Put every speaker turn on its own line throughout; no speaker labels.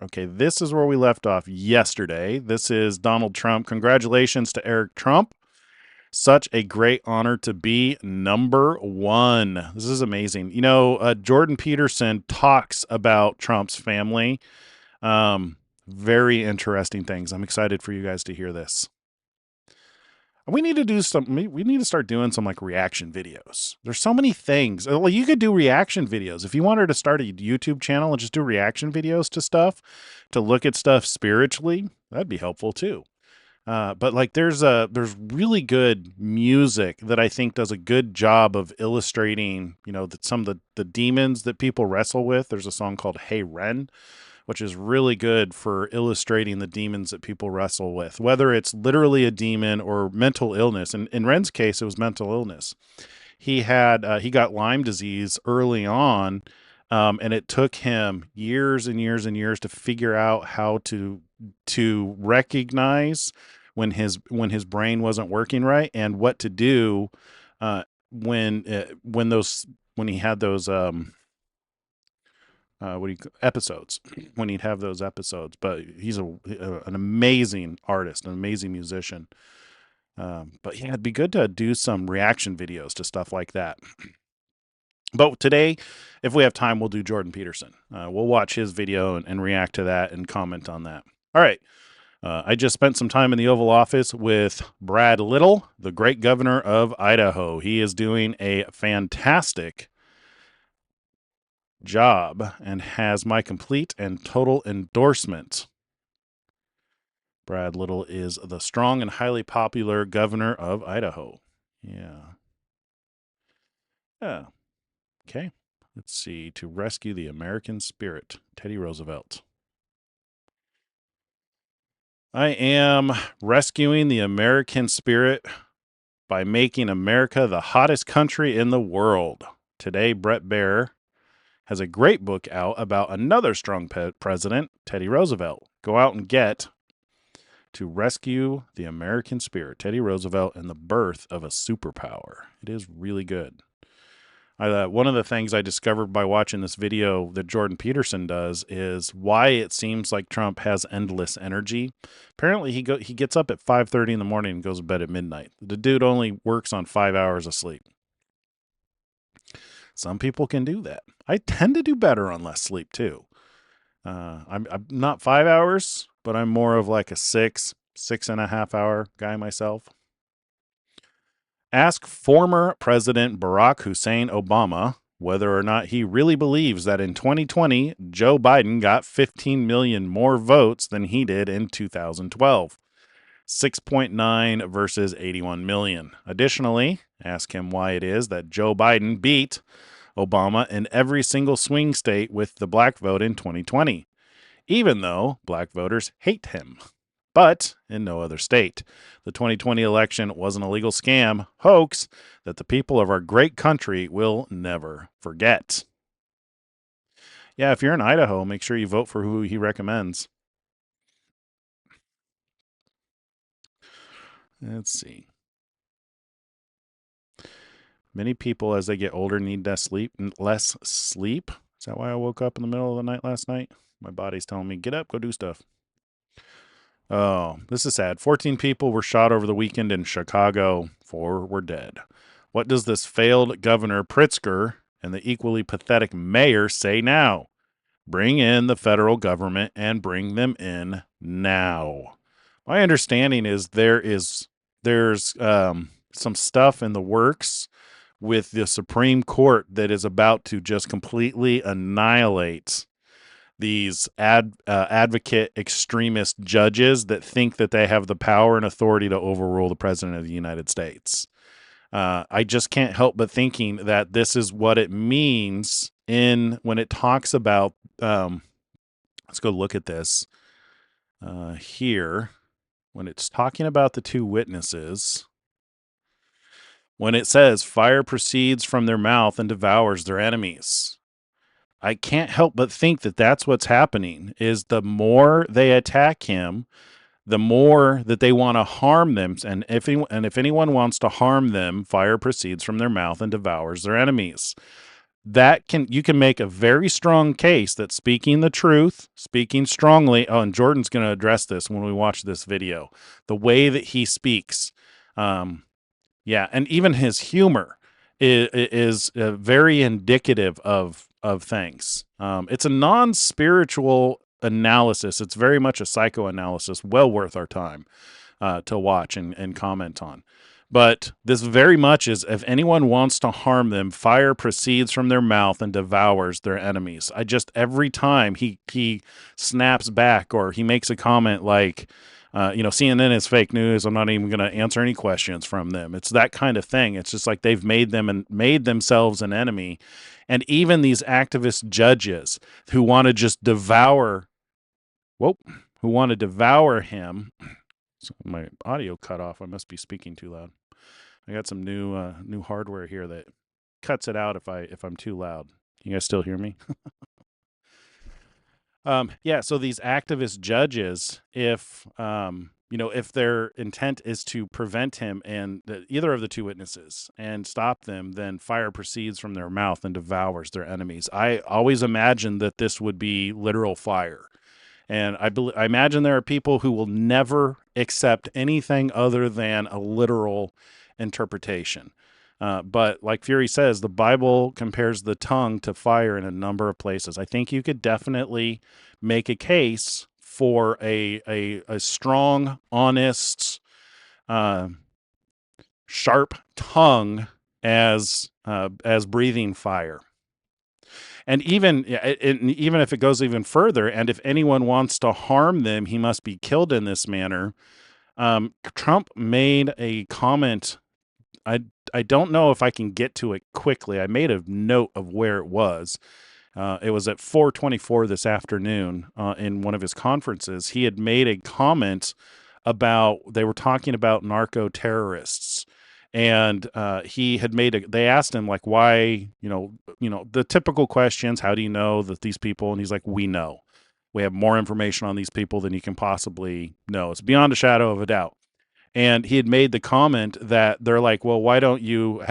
Okay, this is where we left off yesterday. This is Donald Trump. Congratulations to Eric Trump. Such a great honor to be number one. This is amazing. Jordan Peterson talks about Trump's family. Very interesting things. I'm excited for you guys to hear this. We need to do we need to start doing some like reaction videos. There's so many things. Well, you could do reaction videos. If you wanted to start a YouTube channel and just do reaction videos to stuff, to look at stuff spiritually, that'd be helpful too. But like there's really good music that I think does a good job of illustrating, that some of the demons that people wrestle with. There's a song called Hey Ren, which is really good for illustrating the demons that people wrestle with, whether it's literally a demon or mental illness. And in Ren's case, it was mental illness. He got Lyme disease early on, and it took him years and years and years to figure out how to recognize when his brain wasn't working right and what to do when he had those episodes, when he'd have those episodes. But he's an amazing artist, an amazing musician. But yeah, it'd be good to do some reaction videos to stuff like that. But today, if we have time, we'll do Jordan Peterson. We'll watch his video and react to that and comment on that. All right. I just spent some time in the Oval Office with Brad Little, the great governor of Idaho. He is doing a fantastic job and has my complete and total endorsement. Brad Little is the strong and highly popular governor of Idaho. Yeah. Okay. Let's see. To rescue the American spirit, Teddy Roosevelt. I am rescuing the American spirit by making America the hottest country in the world. Today, Brett Baer has a great book out about another strong president, Teddy Roosevelt. Go out and get To Rescue the American Spirit, Teddy Roosevelt and the Birth of a Superpower. It is really good. One of the things I discovered by watching this video that Jordan Peterson does is why it seems like Trump has endless energy. Apparently, he gets up at 5:30 in the morning and goes to bed at midnight. The dude only works on 5 hours of sleep. Some people can do that. I tend to do better on less sleep too. I'm not 5 hours, but I'm more of like a 6.5 hour guy myself. Ask former President Barack Hussein Obama whether or not he really believes that in 2020, Joe Biden got 15 million more votes than he did in 2012. 6.9 versus 81 million. Additionally, ask him why it is that Joe Biden beat Obama in every single swing state with the black vote in 2020, even though black voters hate him. But in no other state. The 2020 election was an illegal scam, hoax that the people of our great country will never forget. Yeah, if you're in Idaho, make sure you vote for who he recommends. Let's see. Many people, as they get older, need less sleep. Is that why I woke up in the middle of the night last night? My body's telling me, get up, go do stuff. Oh, this is sad. 14 people were shot over the weekend in Chicago. 4 were dead. What does this failed Governor Pritzker and the equally pathetic mayor say now? Bring in the federal government and bring them in now. My understanding is there's some stuff in the works with the Supreme Court that is about to just completely annihilate these advocate extremist judges that think that they have the power and authority to overrule the president of the United States. I just can't help but thinking that this is what it means when it talks about, let's go look at this here, when it's talking about the 2 witnesses, when it says fire proceeds from their mouth and devours their enemies. I can't help but think that that's what's happening, is the more they attack him, the more that they want to harm them. And if anyone wants to harm them, fire proceeds from their mouth and devours their enemies. you can make a very strong case that speaking the truth, speaking strongly. Oh, and Jordan's going to address this when we watch this video. The way that he speaks, yeah, and even his humor is very indicative of things. It's a non-spiritual analysis. It's very much a psychoanalysis, well worth our time to watch and comment on. But this very much is, if anyone wants to harm them, fire proceeds from their mouth and devours their enemies. Every time he snaps back or he makes a comment like, CNN is fake news, I'm not even going to answer any questions from them. It's that kind of thing. It's just like they've made themselves an enemy. And even these activist judges who want to just devour, who want to devour him. So my audio cut off. I must be speaking too loud. I got some new hardware here that cuts it out if I'm too loud. Can you guys still hear me? Yeah. So these activist judges, if their intent is to prevent him and either of the two witnesses and stop them, then fire proceeds from their mouth and devours their enemies. I always imagined that this would be literal fire. And I imagine there are people who will never accept anything other than a literal interpretation. But like Fury says, the Bible compares the tongue to fire in a number of places. I think you could definitely make a case for a strong, honest, sharp tongue as breathing fire. And even if it goes even further, and if anyone wants to harm them, he must be killed in this manner. Trump made a comment. I don't know if I can get to it quickly. I made a note of where it was. It was at 4:24 this afternoon in one of his conferences. He had made a comment about, they were talking about narco terrorists. And he had they asked him, like, why, the typical questions, how do you know that these people? And he's like, we know. We have more information on these people than you can possibly know. It's beyond a shadow of a doubt. And he had made the comment that they're like, well, why don't you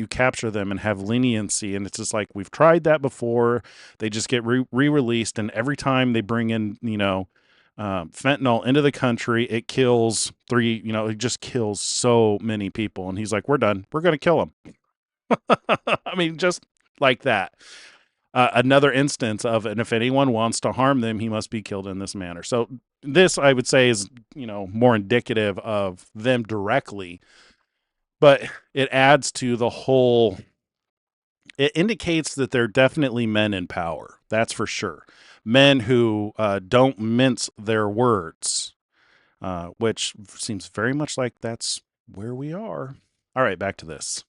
capture them and have leniency? And it's just like, we've tried that before. They just get re-released. And every time they bring in, fentanyl into the country, it kills it just kills so many people. And he's like, we're done. We're going to kill them. I mean, just like that. Another instance of, and if anyone wants to harm them, he must be killed in this manner. So this, I would say, is, more indicative of them directly, but it adds to the whole, it indicates that they're definitely men in power. That's for sure. Men who don't mince their words, which seems very much like that's where we are. All right, back to this.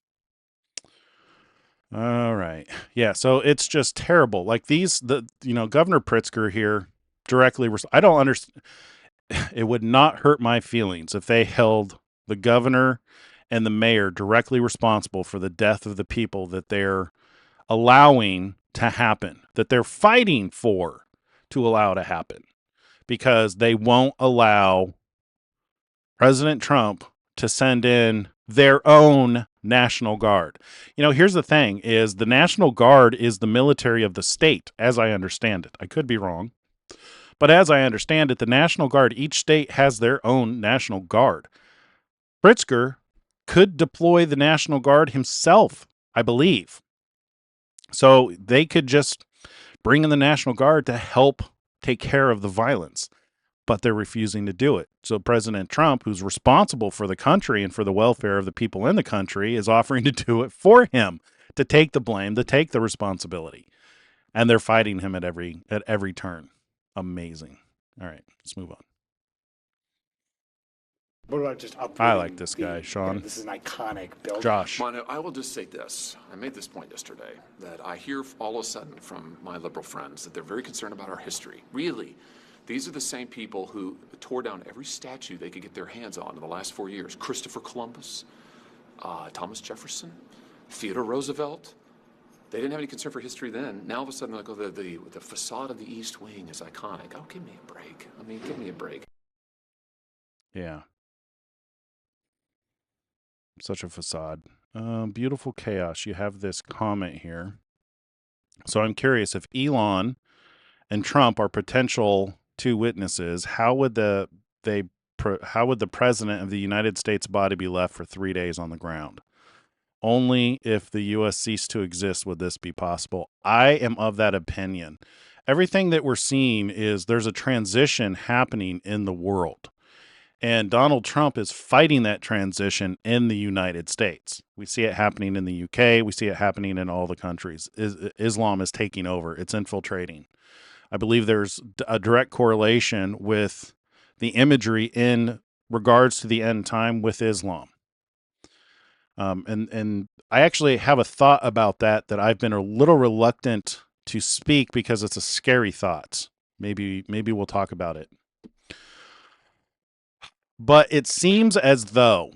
All right. Yeah, so it's just terrible. Like Governor Pritzker here directly, I don't understand. It would not hurt my feelings if they held the governor and the mayor directly responsible for the death of the people that they're allowing to happen, that they're fighting for to allow to happen, because they won't allow President Trump to send in their own National Guard. Here's the thing, is the National Guard is the military of the state, as I understand it. I could be wrong. But as I understand it, the National Guard, each state has their own National Guard. Pritzker could deploy the National Guard himself, I believe. So they could just bring in the National Guard to help take care of the violence. But they're refusing to do it. So President Trump, who's responsible for the country and for the welfare of the people in the country, is offering to do it for him, to take the blame, to take the responsibility. And they're fighting him at every turn. Amazing. All right, let's move on.
What about just uprooting?
I like this guy, Sean.
This is an iconic building.
Josh.
Mono, I will just say this. I made this point yesterday, that I hear all of a sudden from my liberal friends that they're very concerned about our history. Really, these are the same people who tore down every statue they could get their hands on in the last 4 years. Christopher Columbus, Thomas Jefferson, Theodore Roosevelt. They didn't have any concern for history then. Now all of a sudden, like, oh, the facade of the East Wing is iconic. Oh, give me a break. I mean, give me a break.
Yeah. Such a facade. Beautiful chaos. You have this comment here. So I'm curious, if Elon and Trump are potential two witnesses, how would the president of the United States body be left for 3 days on the ground? Only if the U.S. ceased to exist would this be possible. I am of that opinion. Everything that we're seeing is there's a transition happening in the world. And Donald Trump is fighting that transition in the United States. We see it happening in the UK. We see it happening in all the countries. Islam is taking over, it's infiltrating. I believe there's a direct correlation with the imagery in regards to the end time with Islam. And I actually have a thought about that I've been a little reluctant to speak because it's a scary thought. Maybe we'll talk about it. But it seems as though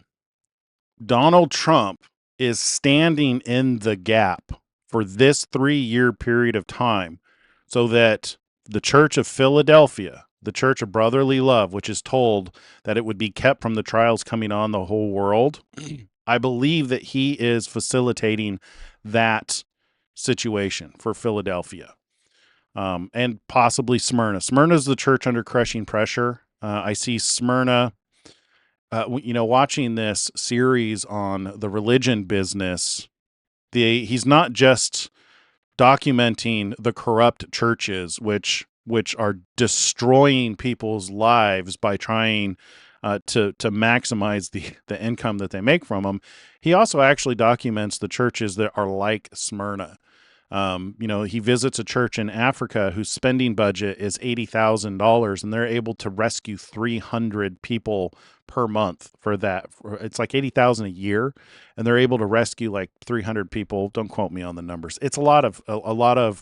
Donald Trump is standing in the gap for this 3-year period of time so that the Church of Philadelphia, the Church of Brotherly Love, which is told that it would be kept from the trials coming on the whole world, I believe that he is facilitating that situation for Philadelphia, and possibly Smyrna. Smyrna is the church under crushing pressure. I see Smyrna, watching this series on the religion business. He's not just documenting the corrupt churches, which are destroying people's lives by trying to maximize the income that they make from them. He also actually documents the churches that are like Smyrna. He visits a church in Africa whose spending budget is $80,000, and they're able to rescue 300 people per month for that. It's like 80,000 a year, and they're able to rescue like 300 people. Don't quote me on the numbers. It's a lot of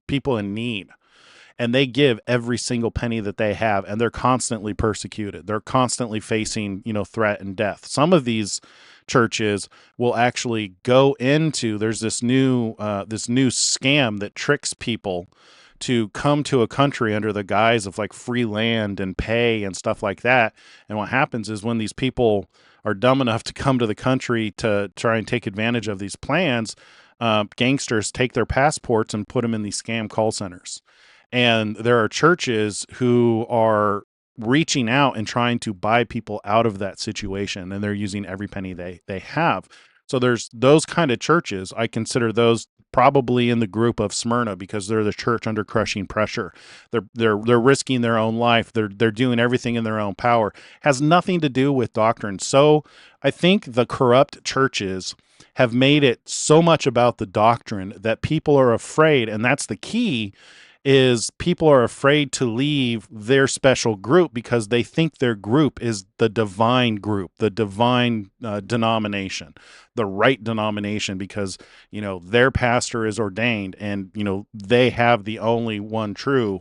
people in need, and they give every single penny that they have, and they're constantly persecuted. They're constantly facing, threat and death. Some of these churches will actually go into, there's this new scam that tricks people to come to a country under the guise of like free land and pay and stuff like that. And what happens is when these people are dumb enough to come to the country to try and take advantage of these plans, gangsters take their passports and put them in these scam call centers. And there are churches who are reaching out and trying to buy people out of that situation, and they're using every penny they have. So there's those kind of churches. I consider those probably in the group of Smyrna because they're the church under crushing pressure. They're risking their own life. They're doing everything in their own power. Has nothing to do with doctrine. So I think the corrupt churches have made it so much about the doctrine that people are afraid, and that's the key, is people are afraid to leave their special group because they think their group is the divine group, the divine denomination, the right denomination, because, their pastor is ordained and, they have the only one true,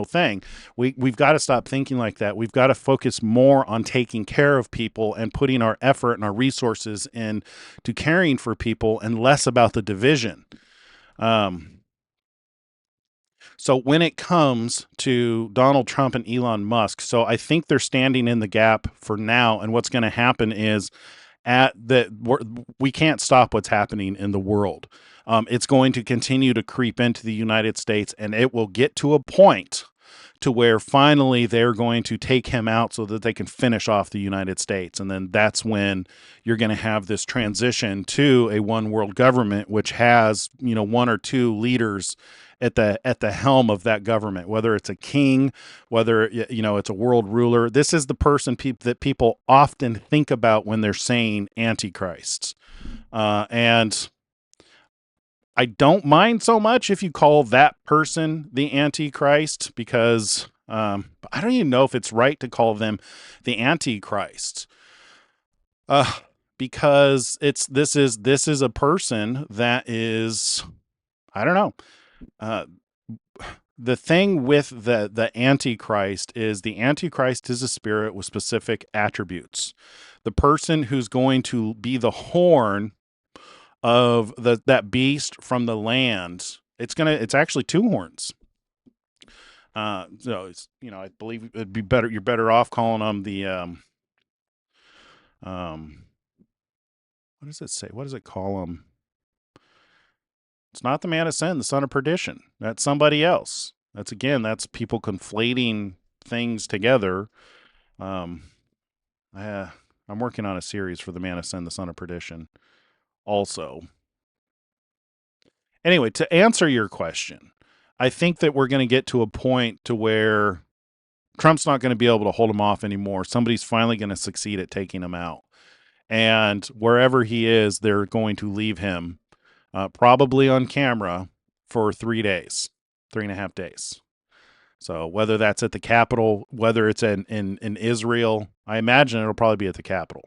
thing. We've got to stop thinking like that. We've got to focus more on taking care of people and putting our effort and our resources in to caring for people and less about the division. So when it comes to Donald Trump and Elon Musk, so I think they're standing in the gap for now. And what's going to happen is we can't stop what's happening in the world. It's going to continue to creep into the United States, and it will get to a point to where finally they're going to take him out so that they can finish off the United States. And then that's when you're going to have this transition to a one world government, which has, one or two leaders at the helm of that government, whether it's a king, whether it's a world ruler. This is the person that people often think about when they're saying Antichrist. And I don't mind so much if you call that person the Antichrist, because I don't even know if it's right to call them the Antichrist. Because this is a person that is, I don't know. The thing with the Antichrist is the Antichrist is a spirit with specific attributes. The person who's going to be the horn of that beast from the land, it's actually two horns. So it's, I believe it'd be better. You're better off calling them the what does it say? What does it call them? It's not the man of sin, the son of perdition. That's somebody else. That's people conflating things together. I'm working on a series for the man of sin, the son of perdition also. Anyway, to answer your question, I think that we're going to get to a point to where Trump's not going to be able to hold him off anymore. Somebody's finally going to succeed at taking him out. And wherever he is, they're going to leave him probably on camera for 3 days, 3.5 days. So whether that's at the Capitol, whether it's in Israel, I imagine it'll probably be at the Capitol,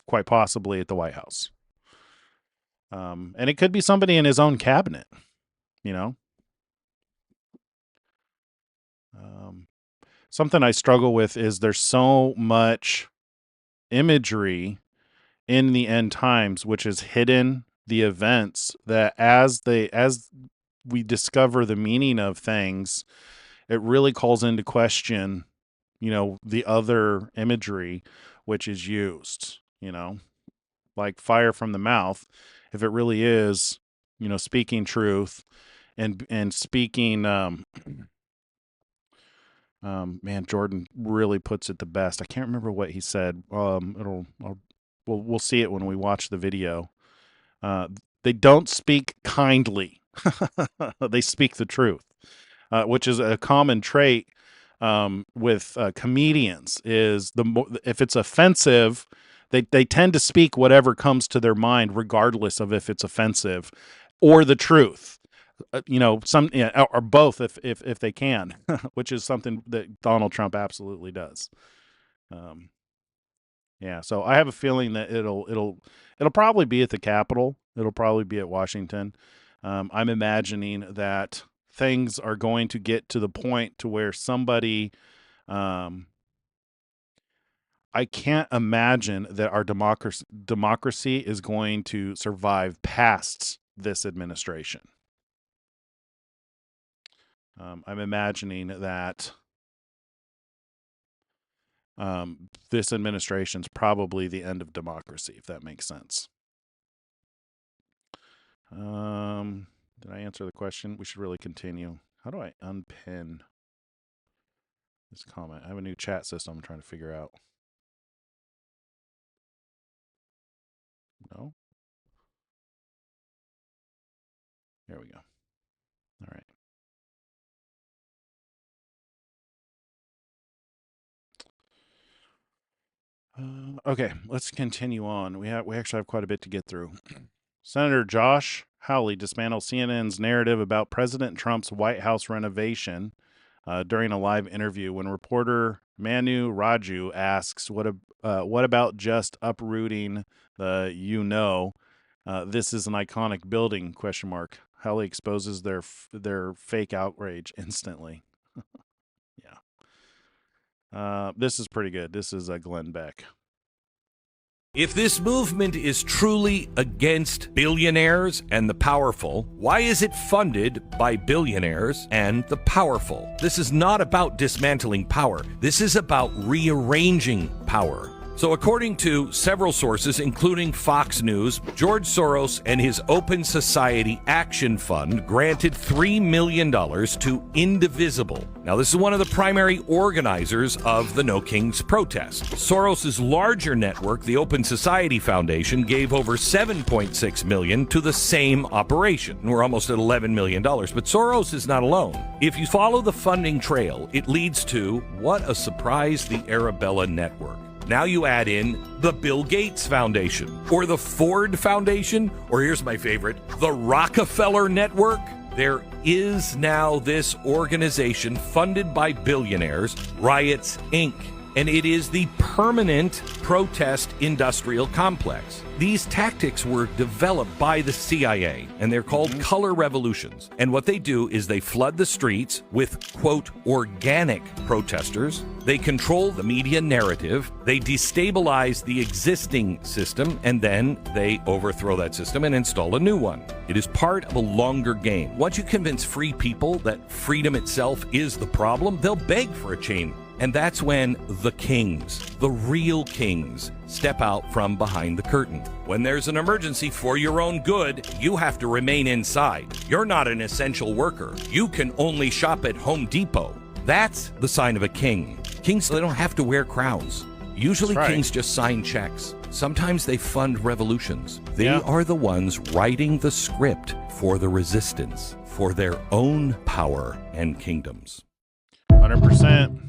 quite possibly at the White House. And it could be somebody in his own cabinet, you know. Something I struggle with is there's so much imagery in the end times, which is hidden the events, that as we discover the meaning of things, it really calls into question, you know, the other imagery which is used, you know, like fire from the mouth. If it really is, you know, speaking truth and speaking, man, Jordan really puts it the best. I can't remember what he said. We'll see it when we watch the video. They don't speak kindly. They speak the truth, which is a common trait with comedians. Is if it's offensive, they tend to speak whatever comes to their mind, regardless of if it's offensive or the truth. You know, or both if they can, which is something that Donald Trump absolutely does. Yeah, so I have a feeling that it'll probably be at the Capitol. It'll probably be at Washington. I'm imagining that things are going to get to the point to where somebody, I can't imagine that our democracy is going to survive past this administration. I'm imagining that this administration's probably the end of democracy, if that makes sense. Did I answer the question? We should really continue. How do I unpin this comment? I have a new chat system I'm trying to figure out. No? There we go. All right. Okay, let's continue on. We actually have quite a bit to get through. Senator Josh Hawley dismantled CNN's narrative about President Trump's White House renovation during a live interview when reporter Manu Raju asks, "What about just uprooting the this is an iconic building?" ? Hawley exposes their fake outrage instantly. Yeah. This is pretty good. This is Glenn Beck.
If this movement is truly against billionaires and the powerful, why is it funded by billionaires and the powerful? This is not about dismantling power. This is about rearranging power. So according to several sources, including Fox News, George Soros and his Open Society Action Fund granted $3 million to Indivisible. Now, this is one of the primary organizers of the No Kings protest. Soros' larger network, the Open Society Foundation, gave over $7.6 million to the same operation. We're almost at $11 million, but Soros is not alone. If you follow the funding trail, it leads to, what a surprise, the Arabella Network. Now you add in the Bill Gates Foundation, or the Ford Foundation, or here's my favorite, the Rockefeller Network. There is now this organization funded by billionaires, Riots Inc., and it is the permanent protest industrial complex. These tactics were developed by the CIA, and they're called color revolutions. And what they do is they flood the streets with, quote, organic protesters. They control the media narrative. They destabilize the existing system, and then they overthrow that system and install a new one. It is part of a longer game. Once you convince free people that freedom itself is the problem, they'll beg for a change. And that's when the kings, the real kings, step out from behind the curtain. When there's an emergency for your own good, you have to remain inside. You're not an essential worker. You can only shop at Home Depot. That's the sign of a king. Kings, they don't have to wear crowns. Usually
That's right.
kings just sign checks. Sometimes they fund revolutions. They
Yeah.
are the ones writing the script for the resistance, for their own power and kingdoms.
100%.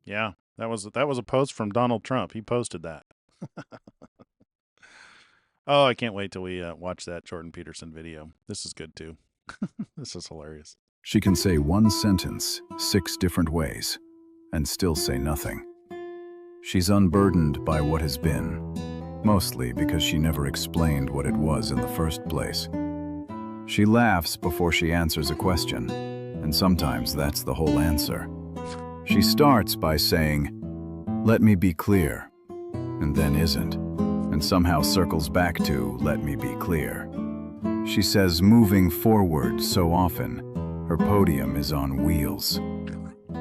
Yeah, that was a post from Donald Trump. He posted that. Oh, I can't wait till we watch that Jordan Peterson video. This is good too. This is hilarious.
She can say one sentence 6 different ways and still say nothing. She's unburdened by what has been, mostly because she never explained what it was in the first place. She laughs before she answers a question, and sometimes that's the whole answer. She starts by saying, "Let me be clear," and then isn't, and somehow circles back to, "Let me be clear." She says moving forward so often, her podium is on wheels.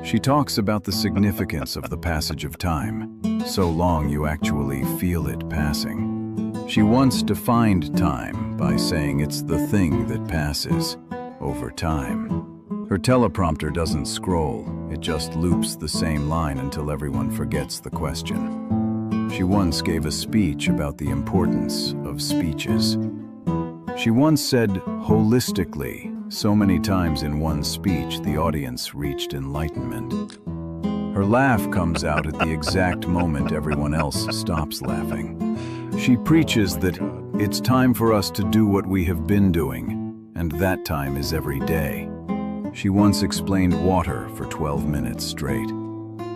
She talks about the significance of the passage of time, so long you actually feel it passing. She once defined time by saying it's the thing that passes over time. Her teleprompter doesn't scroll, it just loops the same line until everyone forgets the question. She once gave a speech about the importance of speeches. She once said, holistically, so many times in one speech the audience reached enlightenment. Her laugh comes out at the exact moment everyone else stops laughing. She preaches that it's time for us to do what we have been doing, and that time is every day. She once explained water for 12 minutes straight.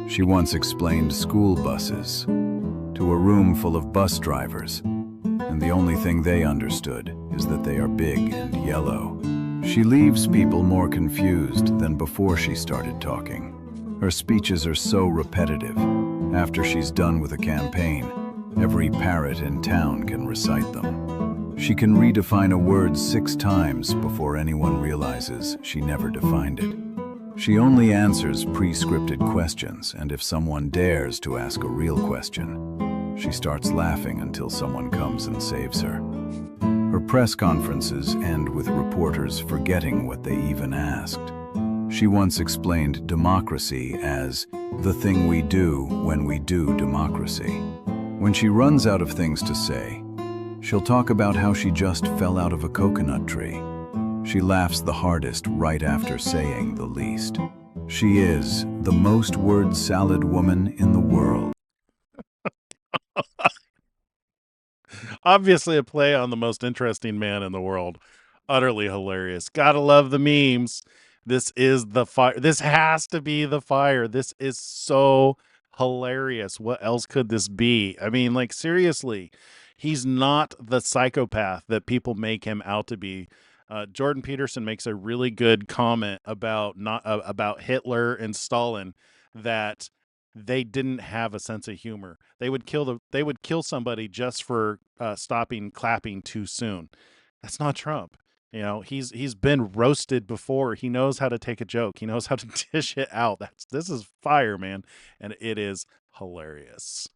She once explained school buses to a room full of bus drivers, and the only thing they understood is that they are big and yellow. She leaves people more confused than before she started talking. Her speeches are so repetitive. After she's done with a campaign, every parrot in town can recite them. She can redefine a word 6 times before anyone realizes she never defined it. She only answers pre-scripted questions, and if someone dares to ask a real question, she starts laughing until someone comes and saves her. Her press conferences end with reporters forgetting what they even asked. She once explained democracy as the thing we do when we do democracy. When she runs out of things to say, she'll talk about how she just fell out of a coconut tree. She laughs the hardest right after saying the least. She is the most word salad woman in the world.
Obviously a play on the most interesting man in the world. Utterly hilarious. Gotta love the memes. This is the fire. This has to be the fire. This is so hilarious. What else could this be? I mean, like, seriously, he's not the psychopath that people make him out to be. Jordan Peterson makes a really good comment about about Hitler and Stalin, that they didn't have a sense of humor. They would kill somebody just for stopping clapping too soon. That's not Trump. You know, he's been roasted before. He knows how to take a joke. He knows how to dish it out. This is fire, man, and it is hilarious.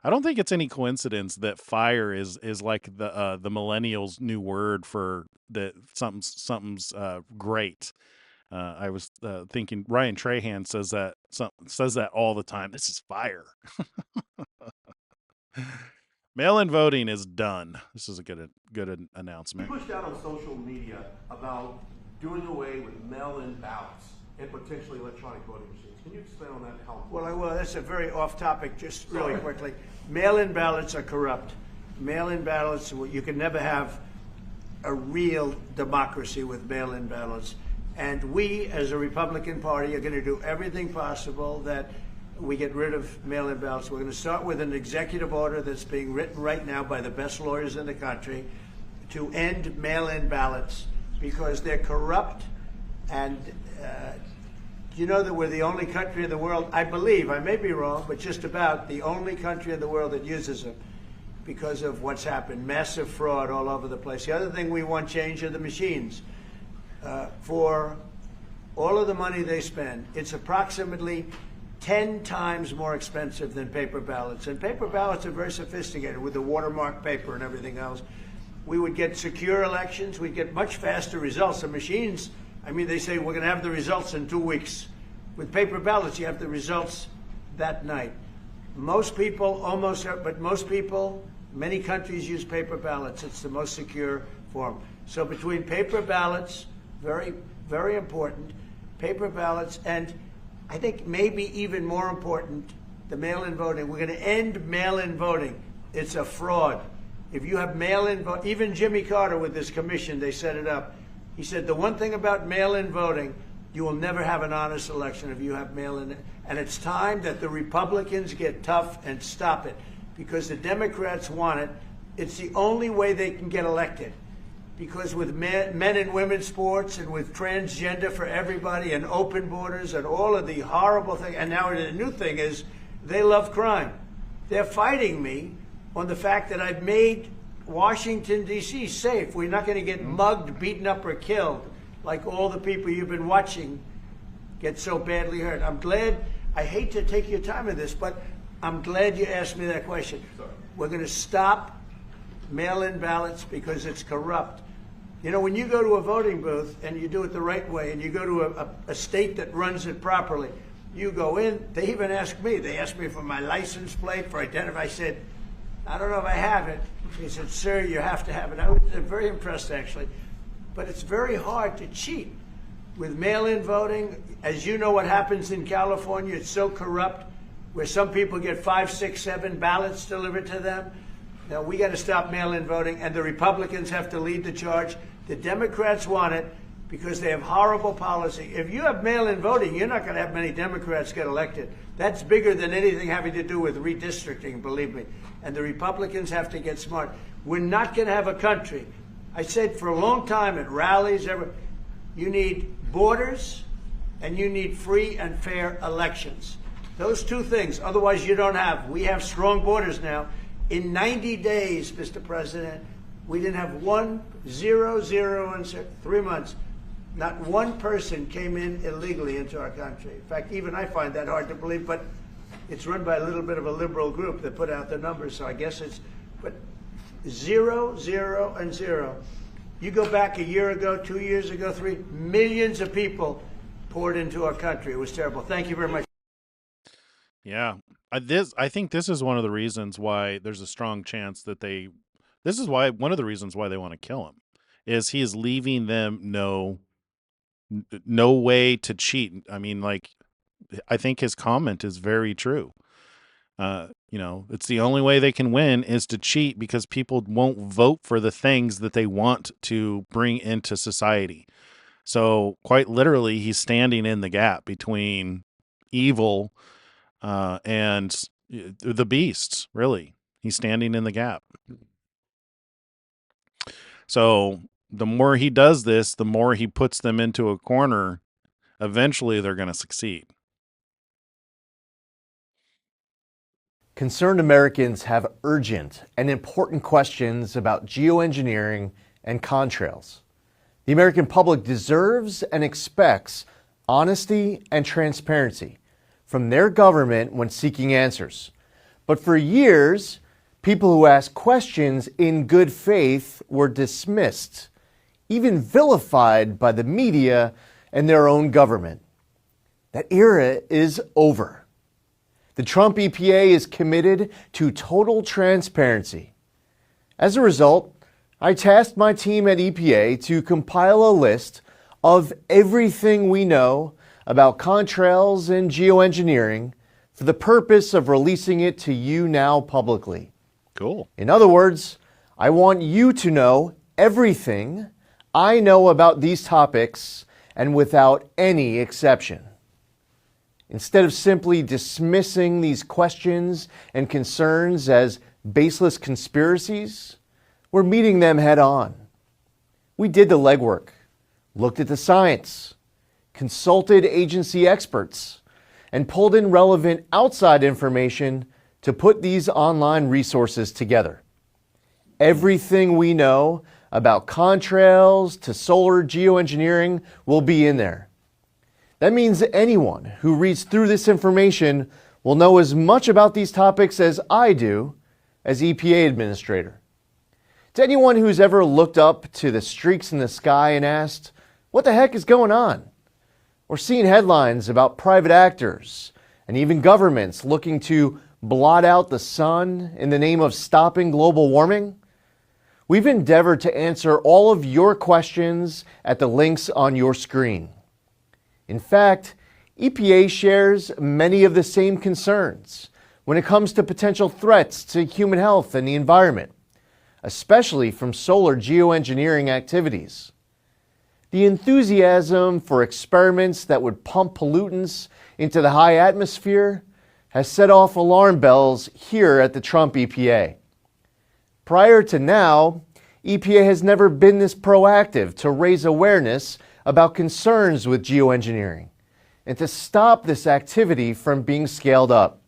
I don't think it's any coincidence that fire is like the millennials' new word for that something's great. I was thinking Ryan Trahan says that all the time. This is fire. Mail-in voting is done. This is a good announcement.
You pushed out on social media about doing away with mail-in ballots and potentially electronic voting machines. Can you explain on that how?
Well, that's a very off-topic, just really quickly. Mail-in ballots are corrupt. Mail-in ballots, you can never have a real democracy with mail-in ballots. And we, as a Republican Party, are going to do everything possible that we get rid of mail-in ballots. We're going to start with an executive order that's being written right now by the best lawyers in the country to end mail-in ballots because they're corrupt. And you know that we're the only country in the world, I believe, I may be wrong, but just about the only country in the world that uses them because of what's happened. Massive fraud all over the place. The other thing we want change are the machines. For all of the money they spend, it's approximately 10 times more expensive than paper ballots. And paper ballots are very sophisticated with the watermark paper and everything else. We would get secure elections. We'd get much faster results. The machines, I mean, they say we're going to have the results in 2 weeks. With paper ballots, you have the results that night. Most people, many countries use paper ballots. It's the most secure form. So between paper ballots, very, very important, paper ballots, and I think maybe even more important, the mail-in voting. We're going to end mail-in voting. It's a fraud. If you have mail-in vote, even Jimmy Carter with this commission, they set it up. He said the one thing about mail-in voting, you will never have an honest election if you have mail-in. And it's time that the Republicans get tough and stop it, because the Democrats want it. It's the only way they can get elected. Because with men and women's sports and with transgender for everybody and open borders and all of the horrible things, and now the new thing is they love crime. They're fighting me on the fact that I've made Washington, D.C. safe. We're not going to get mugged, beaten up, or killed like all the people you've been watching get so badly hurt. I'm glad, I hate to take your time with this, but I'm glad you asked me that question. We're going to stop mail-in ballots because it's corrupt. You know, when you go to a voting booth and you do it the right way and you go to a state that runs it properly, you go in, they even ask me, they asked me for my license plate, for identity. I said, I don't know if I have it. He said, sir, you have to have it. I was very impressed, actually. But it's very hard to cheat with mail-in voting. As you know what happens in California, it's so corrupt, where some people get 5, 6, 7 ballots delivered to them. Now, we got to stop mail-in voting, and the Republicans have to lead the charge. The Democrats want it because they have horrible policy. If you have mail-in voting, you're not going to have many Democrats get elected. That's bigger than anything having to do with redistricting, believe me. And the Republicans have to get smart. We're not going to have a country. I said for a long time at rallies, you need borders and you need free and fair elections. Those two things. Otherwise, you don't have. We have strong borders now. In 90 days, Mr. President, we didn't have 0 in 3 months. Not one person came in illegally into our country. In fact, even I find that hard to believe, but it's run by a little bit of a liberal group that put out the numbers, so I guess it's, but 0, 0, and 0. You go back a year ago, 2 years ago, 3 millions of people poured into our country. It was terrible. Thank you very much.
Yeah. I think this is one of the reasons why there's a strong chance that this is why one of the reasons why they want to kill him is he is leaving them no way to cheat. I mean, like, I think his comment is very true. You know, it's the only way they can win is to cheat because people won't vote for the things that they want to bring into society. So quite literally, he's standing in the gap between evil and the beasts, really. He's standing in the gap. So the more he does this, the more he puts them into a corner, eventually they're going to succeed.
Concerned Americans have urgent and important questions about geoengineering and contrails. The American public deserves and expects honesty and transparency from their government when seeking answers. But for years, people who asked questions in good faith were dismissed, even vilified by the media and their own government. That era is over. The Trump EPA is committed to total transparency. As a result, I tasked my team at EPA to compile a list of everything we know about contrails and geoengineering for the purpose of releasing it to you now publicly.
Cool.
In other words, I want you to know everything I know about these topics and without any exception. Instead of simply dismissing these questions and concerns as baseless conspiracies, we're meeting them head on. We did the legwork, looked at the science, consulted agency experts, and pulled in relevant outside information to put these online resources together. Everything we know about contrails to solar geoengineering will be in there. That means anyone who reads through this information will know as much about these topics as I do as EPA administrator. To anyone who's ever looked up to the streaks in the sky and asked, what the heck is going on? Or seen headlines about private actors and even governments looking to blot out the sun in the name of stopping global warming? We've endeavored to answer all of your questions at the links on your screen. In fact, EPA shares many of the same concerns when it comes to potential threats to human health and the environment, especially from solar geoengineering activities. The enthusiasm for experiments that would pump pollutants into the high atmosphere has set off alarm bells here at the Trump EPA. Prior to now, EPA has never been this proactive to raise awareness about concerns with geoengineering and to stop this activity from being scaled up.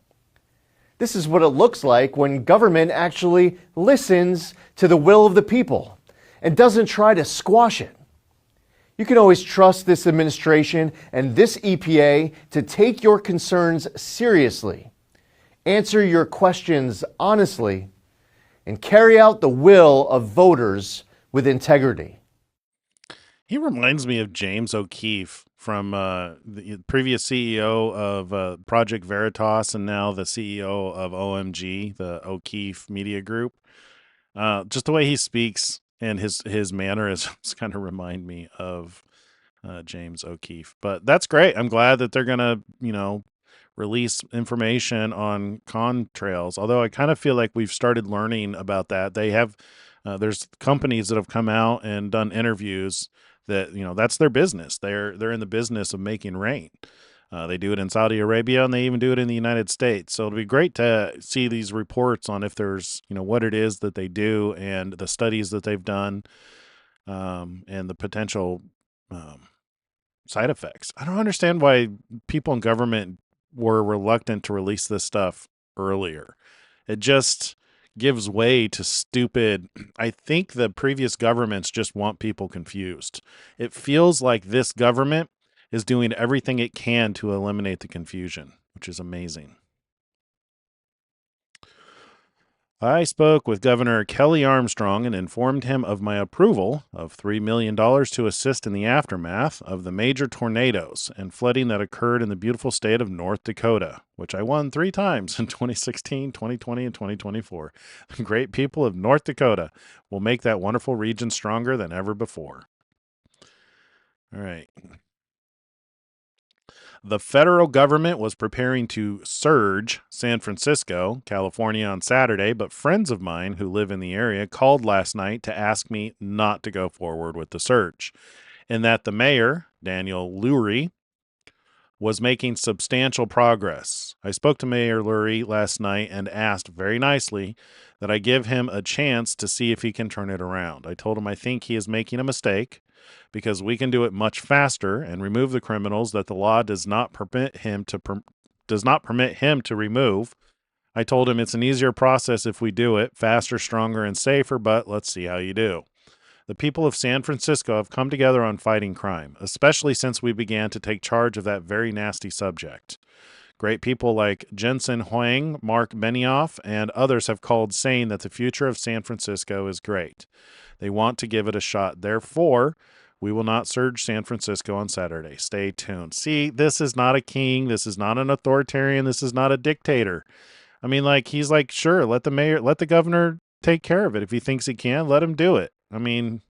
This is what it looks like when government actually listens to the will of the people and doesn't try to squash it. You can always trust this administration and this EPA to take your concerns seriously, answer your questions honestly, and carry out the will of voters with integrity.
He reminds me of James O'Keefe from the previous CEO of Project Veritas and now the CEO of OMG, the O'Keefe Media Group. Just the way he speaks and his mannerisms kind of remind me of James O'Keefe. But that's great. I'm glad that they're going to, release information on contrails. Although I kind of feel like we've started learning about that. They have, there's companies that have come out and done interviews that, that's their business. They're in the business of making rain. They do it in Saudi Arabia and they even do it in the United States. So it'll be great to see these reports on if there's, what it is that they do and the studies that they've done, and the potential side effects. I don't understand why people in government were reluctant to release this stuff earlier. It just gives way to stupid. I think the previous governments just want people confused. It feels like this government is doing everything it can to eliminate the confusion, which is amazing. I spoke with Governor Kelly Armstrong and informed him of my approval of $3 million to assist in the aftermath of the major tornadoes and flooding that occurred in the beautiful state of North Dakota, which I won 3 times in 2016, 2020, and 2024. The great people of North Dakota will make that wonderful region stronger than ever before. All right. The federal government was preparing to surge San Francisco, California on Saturday, but friends of mine who live in the area called last night to ask me not to go forward with the surge, and that the mayor, Daniel Lurie, was making substantial progress. I spoke to Mayor Lurie last night and asked very nicely that I give him a chance to see if he can turn it around. I told him I think he is making a mistake because we can do it much faster and remove the criminals that the law does not permit him to remove. I told him it's an easier process if we do it, faster, stronger, and safer, but let's see how you do. The people of San Francisco have come together on fighting crime, especially since we began to take charge of that very nasty subject. Great people like Jensen, Huang, Marc, Benioff, and others have called saying that the future of San Francisco is great. They want to give it a shot. Therefore, we will not surge San Francisco on Saturday. Stay tuned. See, this is not a king. This is not an authoritarian. This is not a dictator. I mean, he's like, sure, let the governor take care of it. If he thinks he can, let him do it. I mean,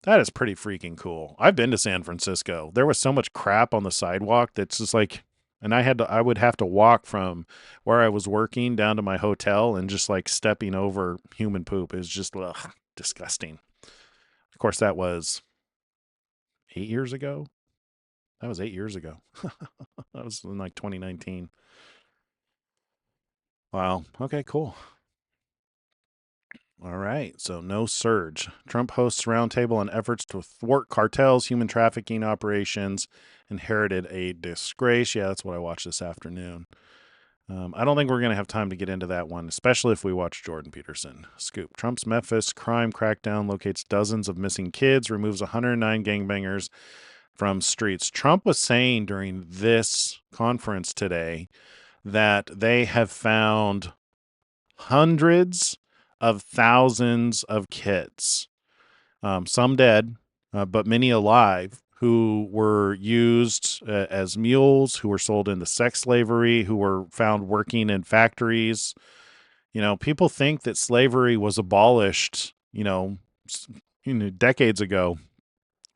that is pretty freaking cool. I've been to San Francisco. There was so much crap on the sidewalk that's just like, and I would have to walk from where I was working down to my hotel and just like stepping over human poop. It was just disgusting. Of course, that was 8 years ago. That was 8 years ago. That was in like 2019. Wow. Okay, cool. All right. So no surge. Trump hosts roundtable on efforts to thwart cartels, human trafficking operations, inherited a disgrace. Yeah, that's what I watched this afternoon. I don't think we're going to have time to get into that one, especially if we watch Jordan Peterson. Scoop. Trump's Memphis crime crackdown locates dozens of missing kids, removes 109 gangbangers. from streets. Trump was saying during this conference today that they have found hundreds of thousands of kids, some dead, but many alive, who were used as mules, who were sold into sex slavery, who were found working in factories. People think that slavery was abolished, decades ago.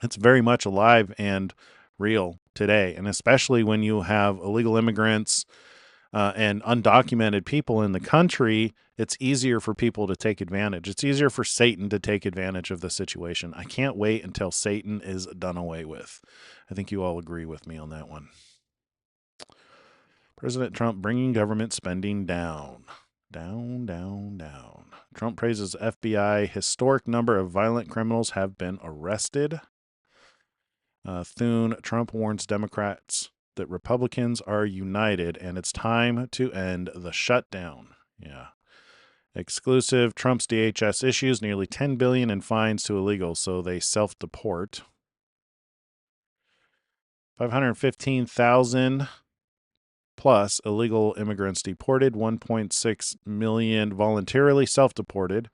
It's very much alive and real today. And especially when you have illegal immigrants and undocumented people in the country, it's easier for people to take advantage. It's easier for Satan to take advantage of the situation. I can't wait until Satan is done away with. I think you all agree with me on that one. President Trump bringing government spending down. Down, down, down. Trump praises FBI. Historic number of violent criminals have been arrested. Thune, Trump warns Democrats that Republicans are united and it's time to end the shutdown. Yeah. Exclusive, Trump's DHS issues nearly $10 billion in fines to illegals, so they self-deport. 515,000 plus illegal immigrants deported, 1.6 million voluntarily self-deported,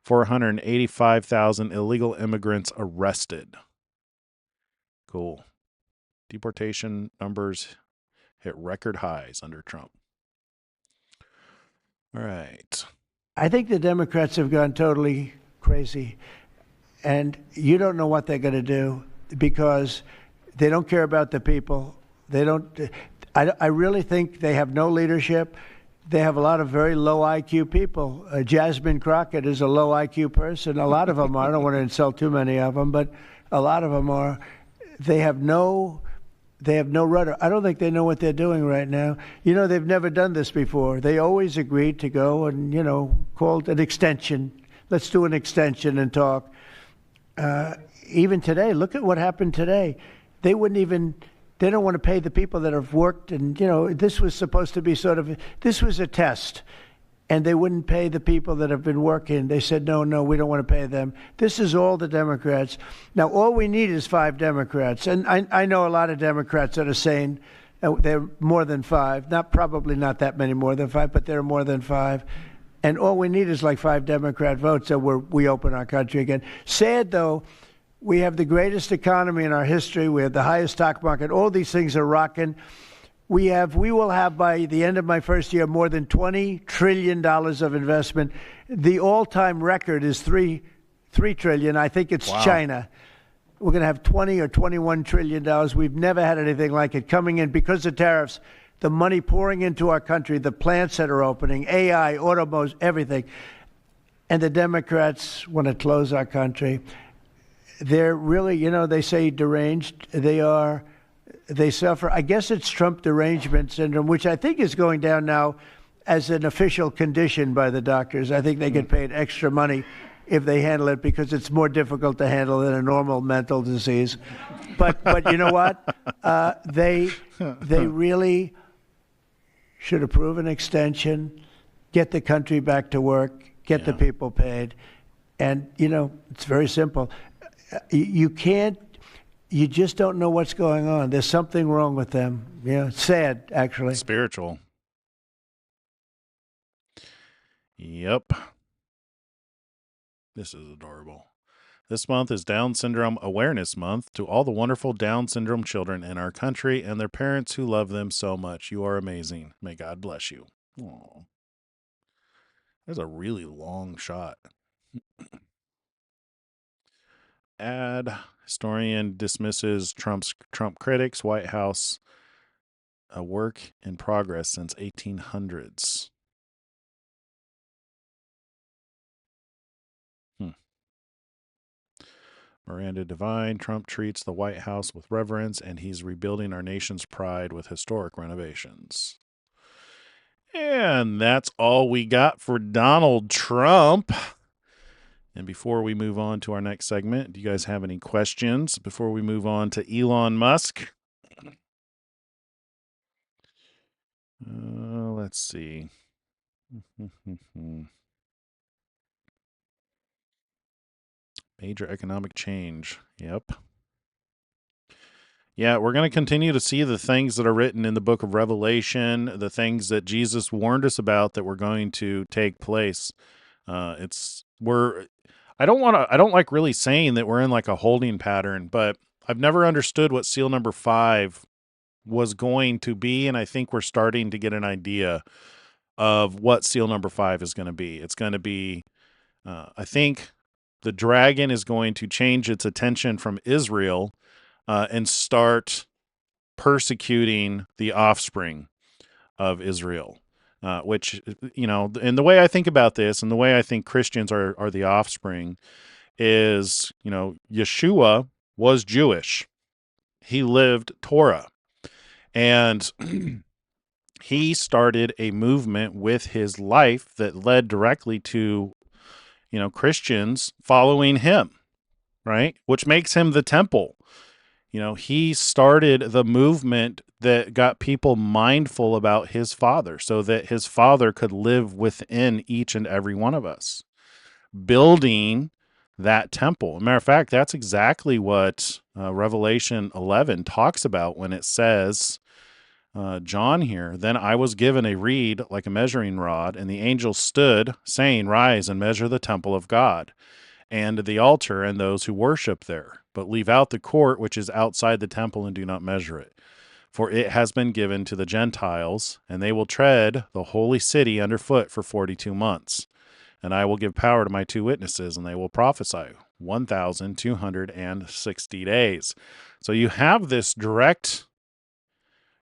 485,000 illegal immigrants arrested. Cool. Deportation numbers hit record highs under Trump. All right.
I think the Democrats have gone totally crazy, and you don't know what they're going to do because they don't care about the people. They don't. I really think they have no leadership. They have a lot of very low IQ people. Jasmine Crockett is a low IQ person. A lot of them are. I don't want to insult too many of them, but a lot of them are. They have no rudder. I don't think they know what they're doing right now. They've never done this before. They always agreed to go and, called an extension. Let's do an extension and talk. Even today, look at what happened today. They don't want to pay the people that have worked. And, this was supposed to be this was a test. And they wouldn't pay the people that have been working. They said, no, we don't want to pay them. This is all the Democrats. Now, all we need is 5 Democrats. And I know a lot of Democrats that are saying they're more than 5. Probably not that many more than 5, but they're more than 5. And all we need is like 5 Democrat votes so we open our country again. Sad, though, we have the greatest economy in our history. We have the highest stock market. All these things are rocking. We will have by the end of my first year more than $20 trillion of investment. The all-time record is $3 trillion. I think it's
Wow.
China. We're going to have $20 or $21 trillion. We've never had anything like it coming in because of tariffs. The money pouring into our country, the plants that are opening, AI, automobiles, everything. And the Democrats want to close our country. They're really, they say deranged. They suffer, I guess it's Trump derangement syndrome, which I think is going down now as an official condition by the doctors. I think they get paid extra money if they handle it because it's more difficult to handle than a normal mental disease. But you know what? They really should approve an extension, get the country back to work, get the people paid. And, it's very simple. You just don't know what's going on. There's something wrong with them. It's sad, actually.
Spiritual. Yep. This is adorable. This month is Down Syndrome Awareness Month. To all the wonderful Down syndrome children in our country and their parents who love them so much. You are amazing. May God bless you. Aww. That's a really long shot. Ad historian dismisses Trump critics. White House, a work in progress since 1800s. Miranda Devine, Trump treats the White House with reverence, and he's rebuilding our nation's pride with historic renovations. And that's all we got for Donald Trump. And before we move on to our next segment, do you guys have any questions before we move on to Elon Musk? Let's see. Major economic change. Yep. Yeah, we're going to continue to see the things that are written in the book of Revelation, the things that Jesus warned us about that were going to take place. I don't like really saying that we're in like a holding pattern, but I've never understood what seal number 5 was going to be, and I think we're starting to get an idea of what seal number 5 is going to be. It's going to be, I think the dragon is going to change its attention from Israel and start persecuting the offspring of Israel. Which, and the way I think about this and the way I think Christians are the offspring is, Yeshua was Jewish. He lived Torah. And he started a movement with his life that led directly to, Christians following him, right? Which makes him the temple. He started the movement that got people mindful about his Father so that his Father could live within each and every one of us, building that temple. As a matter of fact, that's exactly what Revelation 11 talks about when it says, John here, then I was given a reed like a measuring rod, and the angel stood, saying, rise and measure the temple of God, and the altar and those who worship there, but leave out the court which is outside the temple and do not measure it. For it has been given to the Gentiles, and they will tread the holy city underfoot for 42 months. And I will give power to my 2 witnesses, and they will prophesy 1,260 days. So you have this direct,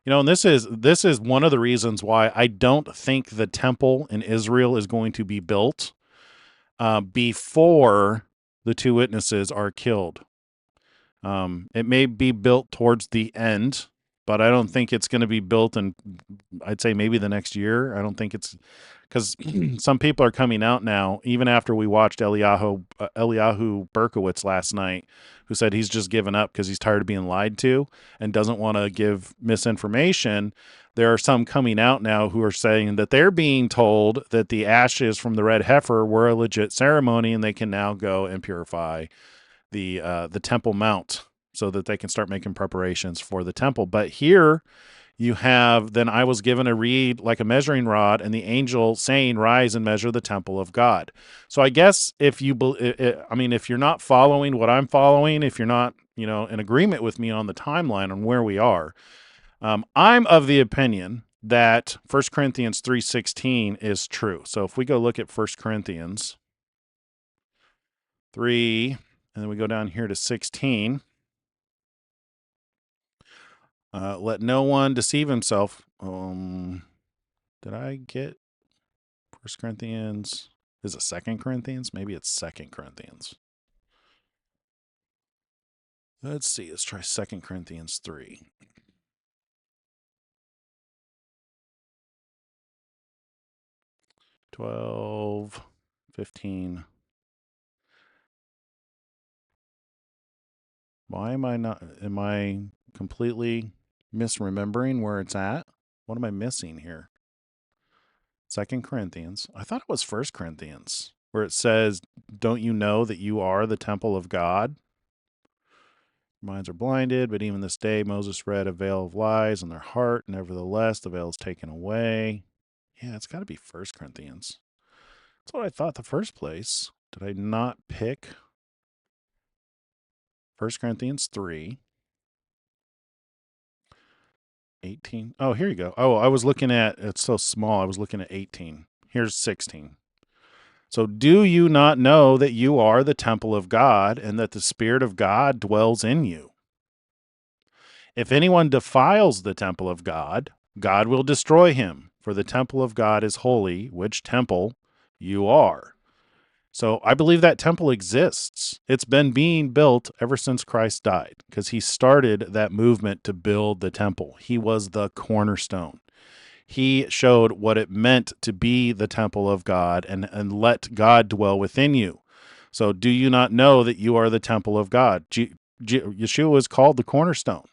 and this is one of the reasons why I don't think the temple in Israel is going to be built before the 2 witnesses are killed. It may be built towards the end, but I don't think it's going to be built in, I'd say maybe the next year. I don't think it's, because some people are coming out now, even after we watched Eliyahu Berkowitz last night, who said he's just given up because he's tired of being lied to and doesn't want to give misinformation. There are some coming out now who are saying that they're being told that the ashes from the red heifer were a legit ceremony and they can now go and purify the Temple Mount so that they can start making preparations for the temple. But here you have, then I was given a reed like a measuring rod, and the angel saying, rise and measure the temple of God. So I guess if you're not following what I'm following, if you're not, in agreement with me on the timeline on where we are, I'm of the opinion that 1 Corinthians 3:16 is true. So if we go look at 1 Corinthians 3, and then we go down here to 16, let no one deceive himself. Did I get 1 Corinthians? Is it 2 Corinthians? Maybe it's 2 Corinthians. Let's see. Let's try 2 Corinthians 3. $12, 15. Why am I completely misremembering where it's at? What am I missing here? 2 Corinthians. I thought it was 1 Corinthians, where it says, don't you know that you are the temple of God? Minds are blinded, but even this day Moses read a veil of lies in their heart. Nevertheless, the veil is taken away. Yeah, it's got to be 1 Corinthians. That's what I thought the first place. Did I not pick 1 Corinthians 3? 18. Oh, here you go. Oh, I was looking at, it's so small. I was looking at 18. Here's 16. So do you not know that you are the temple of God and that the Spirit of God dwells in you? If anyone defiles the temple of God, God will destroy him, for the temple of God is holy, which temple you are. So I believe that temple exists. It's been being built ever since Christ died, because he started that movement to build the temple. He was the cornerstone. He showed what it meant to be the temple of God and let God dwell within you. So do you not know that you are the temple of God? Yeshua is called the cornerstone.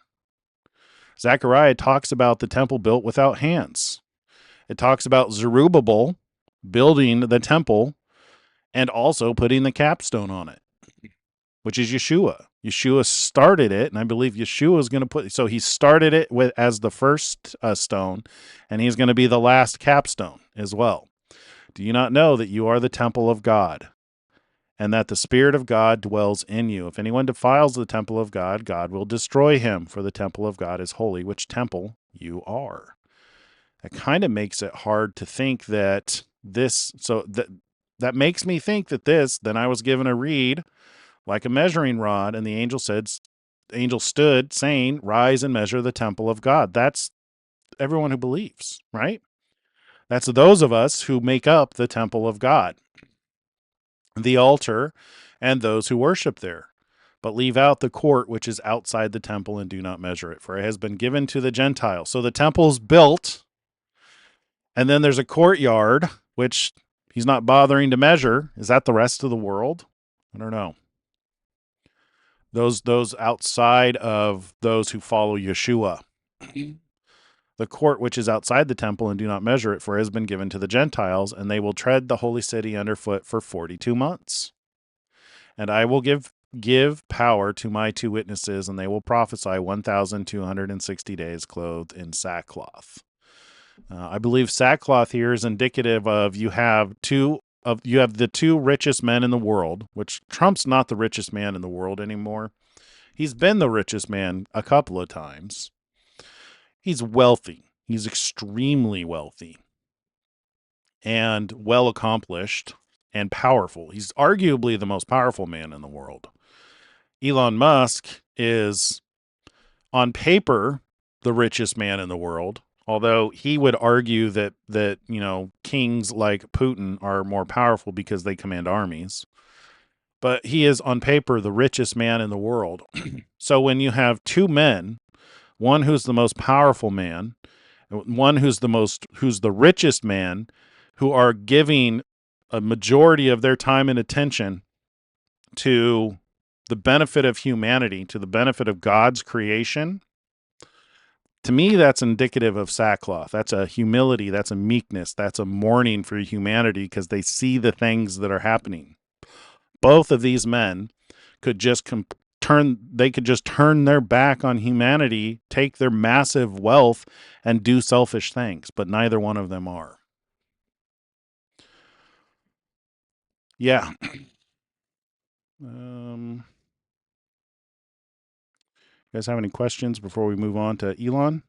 Zechariah talks about the temple built without hands. It talks about Zerubbabel building the temple and also putting the capstone on it. which is Yeshua. Yeshua started it, and I believe Yeshua is going to so he started it as the first stone, and he's going to be the last capstone as well. Do you not know that you are the temple of God, and that the Spirit of God dwells in you? If anyone defiles the temple of God, God will destroy him, for the temple of God is holy, which temple you are. That kind of makes it hard to think that that makes me think that then I was given a reed like a measuring rod, and the angel stood saying, rise and measure the temple of God. That's everyone who believes, right? That's those of us who make up the temple of God, the altar, and those who worship there. But leave out the court which is outside the temple, and do not measure it, for it has been given to the Gentiles. So the temple's built, and then there's a courtyard, which he's not bothering to measure. Is that the rest of the world? I don't know. Those outside of those who follow Yeshua. The court which is outside the temple, and do not measure it, for it has been given to the Gentiles, and they will tread the holy city underfoot for 42 months. And I will give power to my 2 witnesses, and they will prophesy 1,260 days clothed in sackcloth. I believe sackcloth here is indicative of you have the 2 richest men in the world, which Trump's not the richest man in the world anymore. He's been the richest man a couple of times. He's wealthy. He's extremely wealthy and well accomplished and powerful. He's arguably the most powerful man in the world. Elon Musk is, on paper, the richest man in the world, although he would argue that kings like Putin are more powerful because they command armies. But he is, on paper, the richest man in the world. So when you have 2 men, one who's the most powerful man, one who's the richest man, who are giving a majority of their time and attention to the benefit of humanity, to the benefit of God's creation, to me, that's indicative of sackcloth. That's a humility. That's a meekness. That's a mourning for humanity, because they see the things that are happening. Both of these men could just turn their back on humanity, take their massive wealth, and do selfish things, but neither one of them are. Yeah. You guys have any questions before we move on to Elon?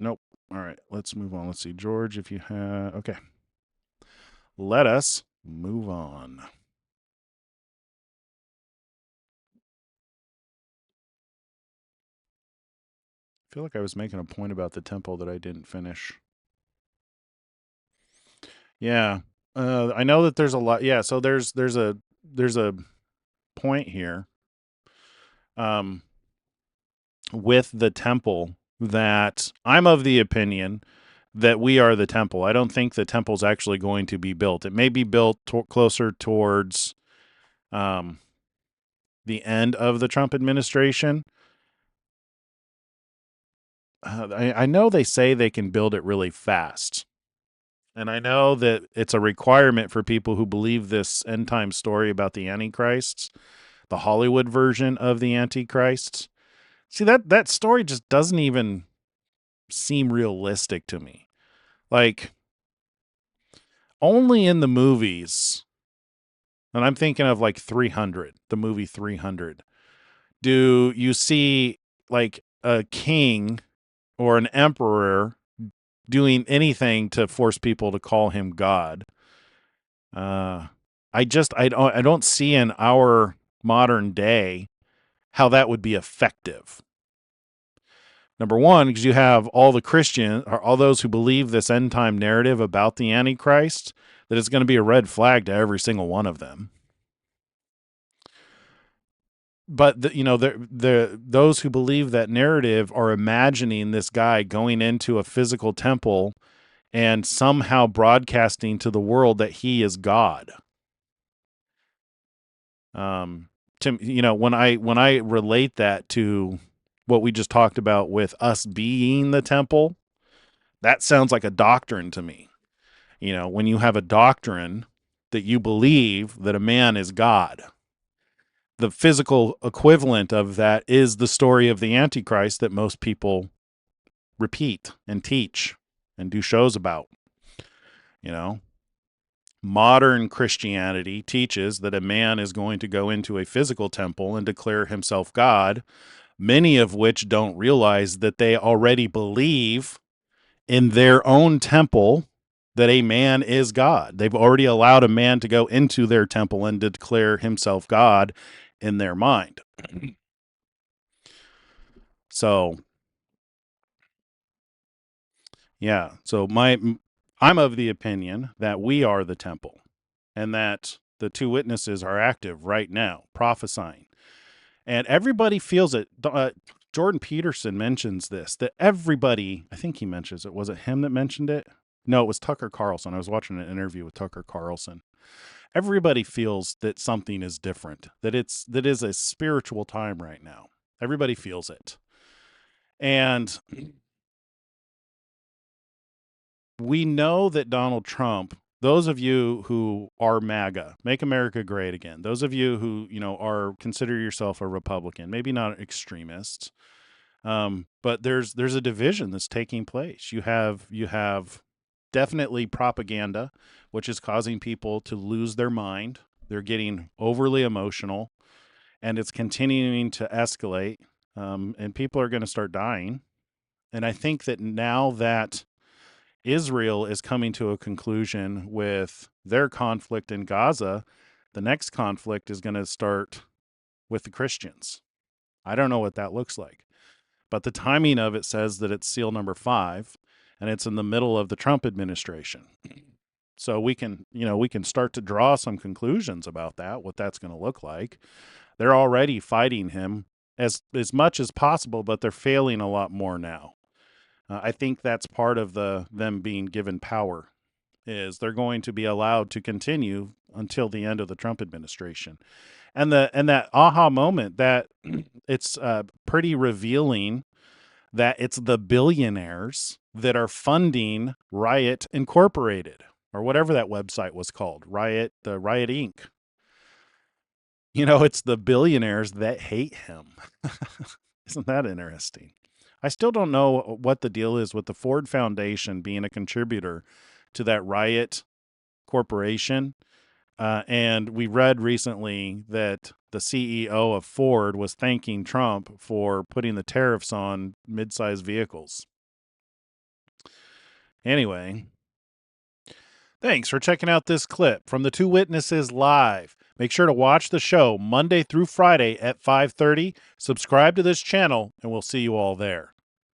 Nope. All right, let's move on. Let's see, George, if you have... Okay. Let us move on. I feel like I was making a point about the temple that I didn't finish. Yeah. I know that there's a lot. Yeah, so there's a point here with the temple, that I'm of the opinion that we are the temple. I don't think the temple's actually going to be built. It may be built closer towards the end of the Trump administration. I know they say they can build it really fast. And I know that it's a requirement for people who believe this end time story about the Antichrist, the Hollywood version of the Antichrist. See, that story just doesn't even seem realistic to me. Like, only in the movies, and I'm thinking of like 300, the movie 300, do you see like a king or an emperor doing anything to force people to call him God. I don't see in our modern day how that would be effective. Number one, because you have all the Christians, or all those who believe this end time narrative about the Antichrist, that it's going to be a red flag to every single one of them. But those who believe that narrative are imagining this guy going into a physical temple and somehow broadcasting to the world that he is God. When I relate that to what we just talked about with us being the temple, that sounds like a doctrine to me. When you have a doctrine that you believe that a man is God. The physical equivalent of that is the story of the Antichrist that most people repeat and teach and do shows about. You know, modern Christianity teaches that a man is going to go into a physical temple and declare himself God, many of which don't realize that they already believe in their own temple that a man is God. They've already allowed a man to go into their temple and declare himself God in their mind. So, yeah. So I'm of the opinion that we are the temple and that the two witnesses are active right now, prophesying. And everybody feels it. Jordan Peterson mentions this, that everybody, I think he mentions it. Was it him that mentioned it? No, it was Tucker Carlson. I was watching an interview with Tucker Carlson. Everybody feels that something is different, that is a spiritual time right now. Everybody feels it. And we know that Donald Trump, those of you who are MAGA, Make America Great Again, those of you who, are consider yourself a Republican, maybe not extremists, but there's a division that's taking place. You have definitely propaganda, which is causing people to lose their mind. They're getting overly emotional, and it's continuing to escalate, and people are going to start dying. And I think that now that Israel is coming to a conclusion with their conflict in Gaza, the next conflict is going to start with the Christians. I don't know what that looks like, but the timing of it says that it's seal number 5, and it's in the middle of the Trump administration. So we can start to draw some conclusions about that, what that's going to look like. They're already fighting him as much as possible, but they're failing a lot more now. I think that's part of them being given power, is they're going to be allowed to continue until the end of the Trump administration. And that aha moment, that it's pretty revealing that it's the billionaires that are funding Riot Incorporated, or whatever that website was called, Riot Inc. It's the billionaires that hate him. Isn't that interesting? I still don't know what the deal is with the Ford Foundation being a contributor to that Riot Corporation. And we read recently that the CEO of Ford was thanking Trump for putting the tariffs on mid-sized vehicles. Anyway, thanks for checking out this clip from the Two Witnesses Live. Make sure to watch the show Monday through Friday at 5:30. Subscribe to this channel, and we'll see you all there.